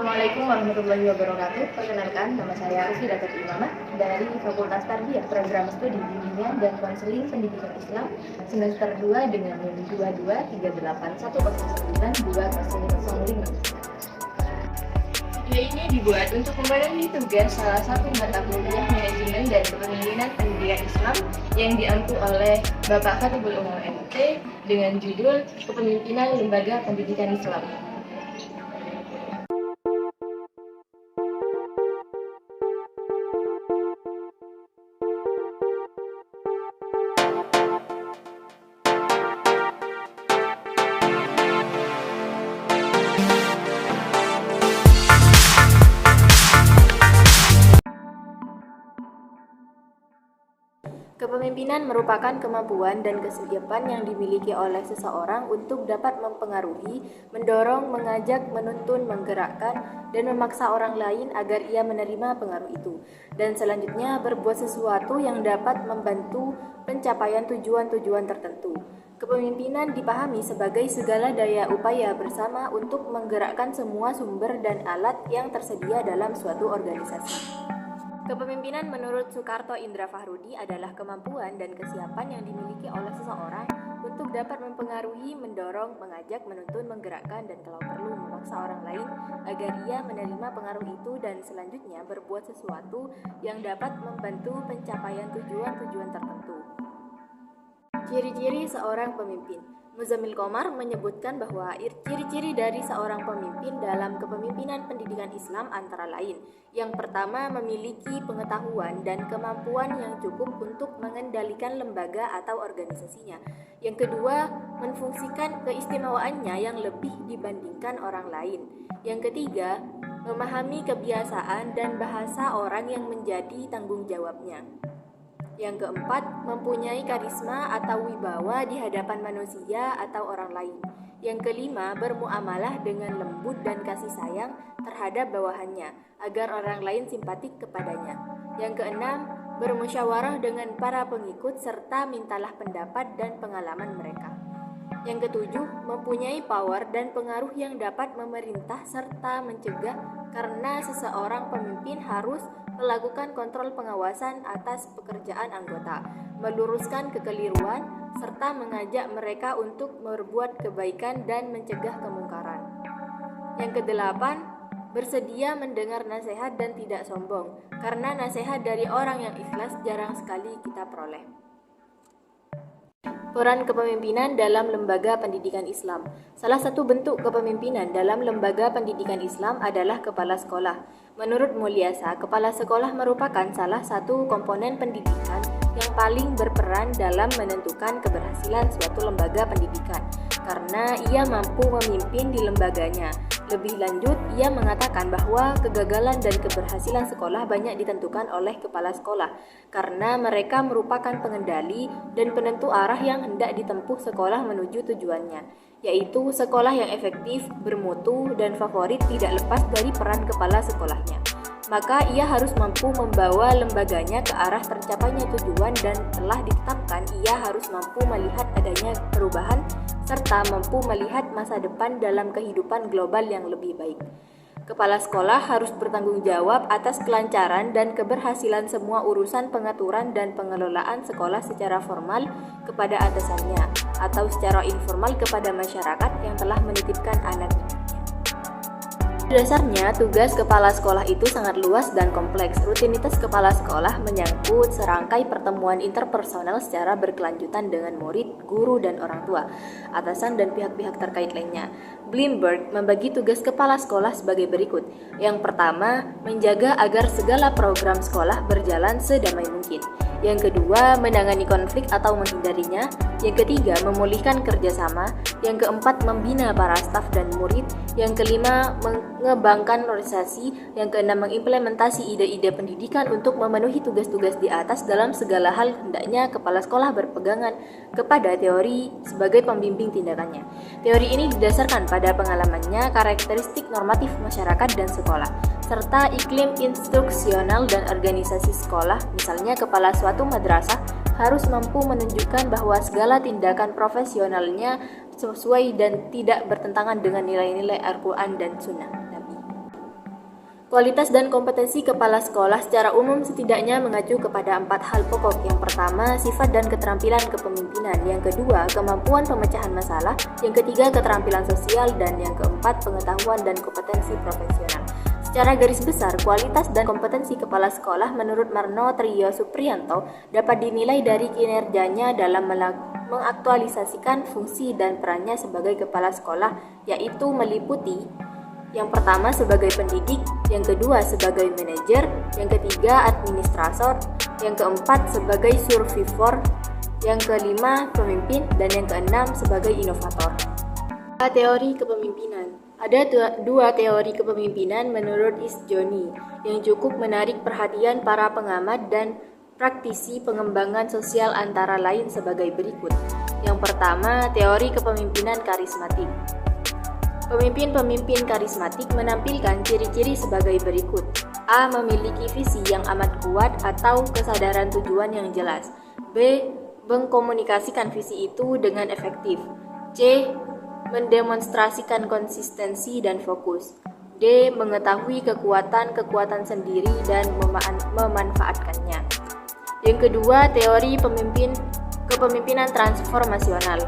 Assalamualaikum warahmatullahi wabarakatuh. Perkenalkan, nama saya Rufi Datuk Imamah dari Fakultas Tarbiyah Program Studi Bimbingan dan Konseling Pendidikan Islam semester 2 dengan NIM 22381092005. Video ini dibuat untuk memenuhi tugas salah satu mata kuliah Manajemen dan Kepemimpinan Pendidikan Islam yang diampu oleh Bapak Khatibul Umum MT dengan judul Kepemimpinan Lembaga Pendidikan Islam. Kepemimpinan merupakan kemampuan dan kesiapan yang dimiliki oleh seseorang untuk dapat mempengaruhi, mendorong, mengajak, menuntun, menggerakkan, dan memaksa orang lain agar ia menerima pengaruh itu, dan selanjutnya berbuat sesuatu yang dapat membantu pencapaian tujuan-tujuan tertentu. Kepemimpinan dipahami sebagai segala daya upaya bersama untuk menggerakkan semua sumber dan alat yang tersedia dalam suatu organisasi. Kepemimpinan menurut Soekarto Indra Fahrudi adalah kemampuan dan kesiapan yang dimiliki oleh seseorang untuk dapat mempengaruhi, mendorong, mengajak, menuntun, menggerakkan, dan kalau perlu memaksa orang lain agar ia menerima pengaruh itu dan selanjutnya berbuat sesuatu yang dapat membantu pencapaian tujuan-tujuan tertentu. Ciri-ciri seorang pemimpin. Muzammil Komar menyebutkan bahwa ciri-ciri dari seorang pemimpin dalam kepemimpinan pendidikan Islam antara lain: yang pertama, memiliki pengetahuan dan kemampuan yang cukup untuk mengendalikan lembaga atau organisasinya. Yang kedua, menfungsikan keistimewaannya yang lebih dibandingkan orang lain. Yang ketiga, memahami kebiasaan dan bahasa orang yang menjadi tanggung jawabnya. Yang keempat, mempunyai karisma atau wibawa di hadapan manusia atau orang lain. Yang kelima, bermuamalah dengan lembut dan kasih sayang terhadap bawahannya, agar orang lain simpatik kepadanya. Yang keenam, bermusyawarah dengan para pengikut serta mintalah pendapat dan pengalaman mereka. Yang ketujuh, mempunyai power dan pengaruh yang dapat memerintah serta mencegah, karena seseorang pemimpin harus melakukan kontrol pengawasan atas pekerjaan anggota, meluruskan kekeliruan, serta mengajak mereka untuk berbuat kebaikan dan mencegah kemungkaran. Yang kedelapan, bersedia mendengar nasihat dan tidak sombong, karena nasihat dari orang yang ikhlas jarang sekali kita peroleh. Peran kepemimpinan dalam lembaga pendidikan Islam. Salah satu bentuk kepemimpinan dalam lembaga pendidikan Islam adalah kepala sekolah. Menurut Mulyasa, kepala sekolah merupakan salah satu komponen pendidikan yang paling berperan dalam menentukan keberhasilan suatu lembaga pendidikan, karena ia mampu memimpin di lembaganya. Lebih lanjut, ia mengatakan bahwa kegagalan dan keberhasilan sekolah banyak ditentukan oleh kepala sekolah, karena mereka merupakan pengendali dan penentu arah yang hendak ditempuh sekolah menuju tujuannya, yaitu sekolah yang efektif, bermutu, dan favorit tidak lepas dari peran kepala sekolahnya. Maka ia harus mampu membawa lembaganya ke arah tercapainya tujuan, dan telah ditetapkan ia harus mampu melihat adanya perubahan serta mampu melihat masa depan dalam kehidupan global yang lebih baik. Kepala sekolah harus bertanggung jawab atas kelancaran dan keberhasilan semua urusan pengaturan dan pengelolaan sekolah secara formal kepada atasannya atau secara informal kepada masyarakat yang telah menitipkan anaknya. Dasarnya, tugas kepala sekolah itu sangat luas dan kompleks. Rutinitas kepala sekolah menyangkut serangkai pertemuan interpersonal secara berkelanjutan dengan murid, guru, dan orang tua, atasan, dan pihak-pihak terkait lainnya. Bloomberg membagi tugas kepala sekolah sebagai berikut. Yang pertama, menjaga agar segala program sekolah berjalan sedamai mungkin. Yang kedua, menangani konflik atau menghindarinya. Yang ketiga, memulihkan kerjasama. Yang keempat, membina para staf dan murid. Yang kelima, mengembangkan organisasi. Yang keenam, mengimplementasi ide-ide pendidikan untuk memenuhi tugas-tugas di atas. Dalam segala hal, hendaknya kepala sekolah berpegangan kepada teori sebagai pembimbing tindakannya. Teori ini didasarkan pada pengalamannya, karakteristik normatif masyarakat dan sekolah, serta iklim instruksional dan organisasi sekolah. Misalnya, kepala suatu madrasah harus mampu menunjukkan bahwa segala tindakan profesionalnya sesuai dan tidak bertentangan dengan nilai-nilai Al-Quran dan Sunnah Nabi. Kualitas dan kompetensi kepala sekolah secara umum setidaknya mengacu kepada 4 hal pokok. Yang pertama, sifat dan keterampilan kepemimpinan. Yang kedua, kemampuan pemecahan masalah. Yang ketiga, keterampilan sosial. Dan yang keempat, pengetahuan dan kompetensi profesional. Secara garis besar, kualitas dan kompetensi kepala sekolah menurut Marno Trio Supriyanto dapat dinilai dari kinerjanya dalam mengaktualisasikan fungsi dan perannya sebagai kepala sekolah, yaitu meliputi yang pertama sebagai pendidik, yang kedua sebagai manajer, yang ketiga administrator, yang keempat sebagai survivor, yang kelima pemimpin, dan yang keenam sebagai inovator. Teori kepemimpinan. Ada dua teori kepemimpinan menurut Isjoni yang cukup menarik perhatian para pengamat dan praktisi pengembangan sosial antara lain sebagai berikut. Yang pertama, teori kepemimpinan karismatik. Pemimpin-pemimpin karismatik menampilkan ciri-ciri sebagai berikut. A. Memiliki visi yang amat kuat atau kesadaran tujuan yang jelas. B. Mengkomunikasikan visi itu dengan efektif. C. Mendemonstrasikan konsistensi dan fokus. D. Mengetahui kekuatan sendiri dan memanfaatkannya. Yang kedua, teori kepemimpinan transformasional.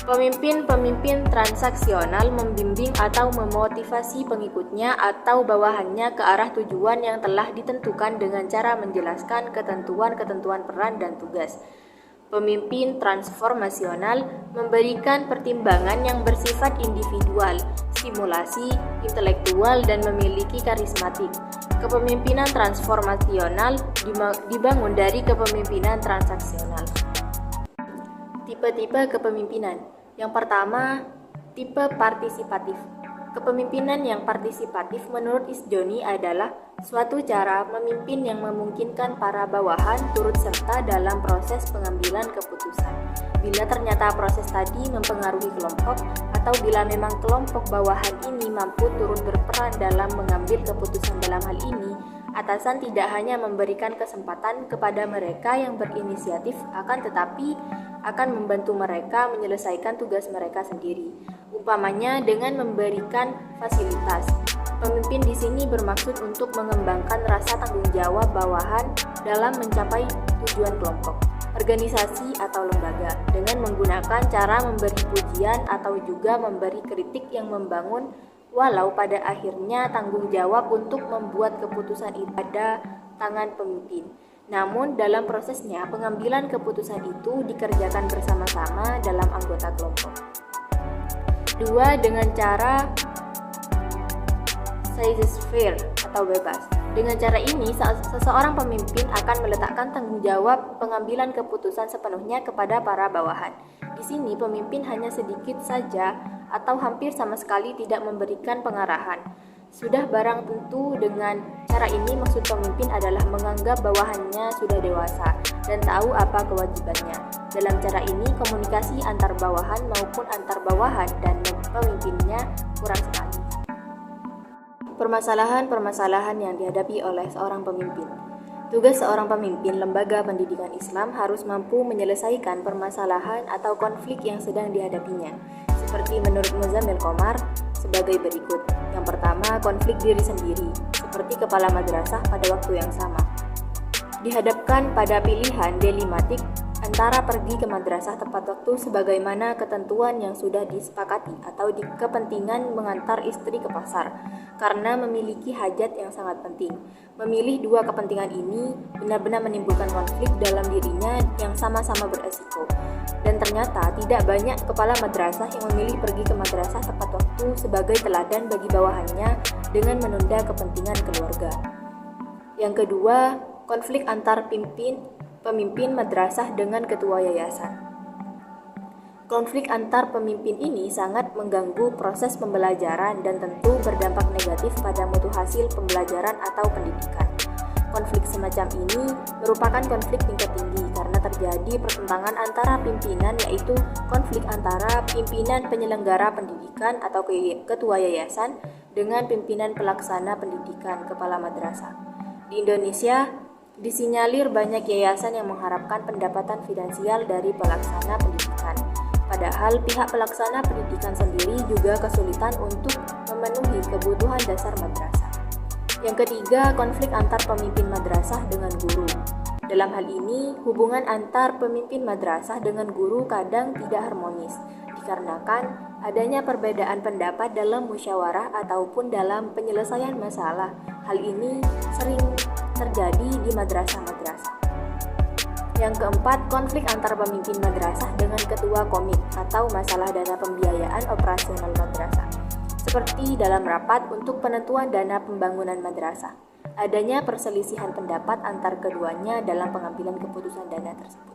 Pemimpin-pemimpin transaksional membimbing atau memotivasi pengikutnya atau bawahannya ke arah tujuan yang telah ditentukan dengan cara menjelaskan ketentuan-ketentuan peran dan tugas. Pemimpin transformasional memberikan pertimbangan yang bersifat individual, stimulasi, intelektual, dan memiliki karismatik. Kepemimpinan transformasional dibangun dari kepemimpinan transaksional. Tipe-tipe kepemimpinan. Yang pertama, tipe partisipatif. Kepemimpinan yang partisipatif menurut Isjoni adalah suatu cara memimpin yang memungkinkan para bawahan turut serta dalam proses pengambilan keputusan. Bila ternyata proses tadi mempengaruhi kelompok, atau bila memang kelompok bawahan ini mampu turut berperan dalam mengambil keputusan dalam hal ini, atasan tidak hanya memberikan kesempatan kepada mereka yang berinisiatif, akan tetapi akan membantu mereka menyelesaikan tugas mereka sendiri. Umpamanya dengan memberikan fasilitas. Pemimpin di sini bermaksud untuk mengembangkan rasa tanggung jawab bawahan dalam mencapai tujuan kelompok, organisasi atau lembaga dengan menggunakan cara memberi pujian atau juga memberi kritik yang membangun, walau pada akhirnya tanggung jawab untuk membuat keputusan itu pada tangan pemimpin. Namun dalam prosesnya pengambilan keputusan itu dikerjakan bersama-sama dalam anggota kelompok. 2. Dengan cara laissez-faire atau bebas. Dengan cara ini, seseorang pemimpin akan meletakkan tanggung jawab pengambilan keputusan sepenuhnya kepada para bawahan. Di sini pemimpin hanya sedikit saja atau hampir sama sekali tidak memberikan pengarahan. Sudah barang tentu dengan cara ini maksud pemimpin adalah menganggap bawahannya sudah dewasa dan tahu apa kewajibannya. Dalam cara ini komunikasi antar bawahan maupun antar bawahan dan pemimpinnya kurang sekali. Permasalahan-permasalahan yang dihadapi oleh seorang pemimpin. Tugas seorang pemimpin lembaga pendidikan Islam harus mampu menyelesaikan permasalahan atau konflik yang sedang dihadapinya. Seperti menurut Muzammil Qomar sebagai berikut. Yang pertama, konflik diri sendiri, seperti kepala madrasah pada waktu yang sama. Dihadapkan pada pilihan dilematik antara pergi ke madrasah tepat waktu sebagaimana ketentuan yang sudah disepakati atau kepentingan mengantar istri ke pasar karena memiliki hajat yang sangat penting. Memilih dua kepentingan ini benar-benar menimbulkan konflik dalam dirinya yang sama-sama beresiko. Dan ternyata tidak banyak kepala madrasah yang memilih pergi ke madrasah tepat waktu sebagai teladan bagi bawahannya dengan menunda kepentingan keluarga. Yang kedua, konflik antar pemimpin madrasah dengan ketua yayasan. Konflik antar pemimpin ini sangat mengganggu proses pembelajaran dan tentu berdampak negatif pada mutu hasil pembelajaran atau pendidikan. Konflik semacam ini merupakan konflik tingkat tinggi karena terjadi pertentangan antara pimpinan, yaitu konflik antara pimpinan penyelenggara pendidikan atau ketua yayasan dengan pimpinan pelaksana pendidikan kepala madrasah. Di Indonesia, disinyalir banyak yayasan yang mengharapkan pendapatan finansial dari pelaksana pendidikan. Padahal pihak pelaksana pendidikan sendiri juga kesulitan untuk memenuhi kebutuhan dasar madrasah. Yang ketiga, konflik antar pemimpin madrasah dengan guru. Dalam hal ini, hubungan antar pemimpin madrasah dengan guru kadang tidak harmonis, dikarenakan adanya perbedaan pendapat dalam musyawarah ataupun dalam penyelesaian masalah. Hal ini sering terjadi di madrasah-madrasah. Yang keempat, konflik antar pemimpin madrasah dengan ketua komit atau masalah dana pembiayaan operasional madrasah, seperti dalam rapat untuk penentuan dana pembangunan madrasah. Adanya perselisihan pendapat antar keduanya dalam pengambilan keputusan dana tersebut.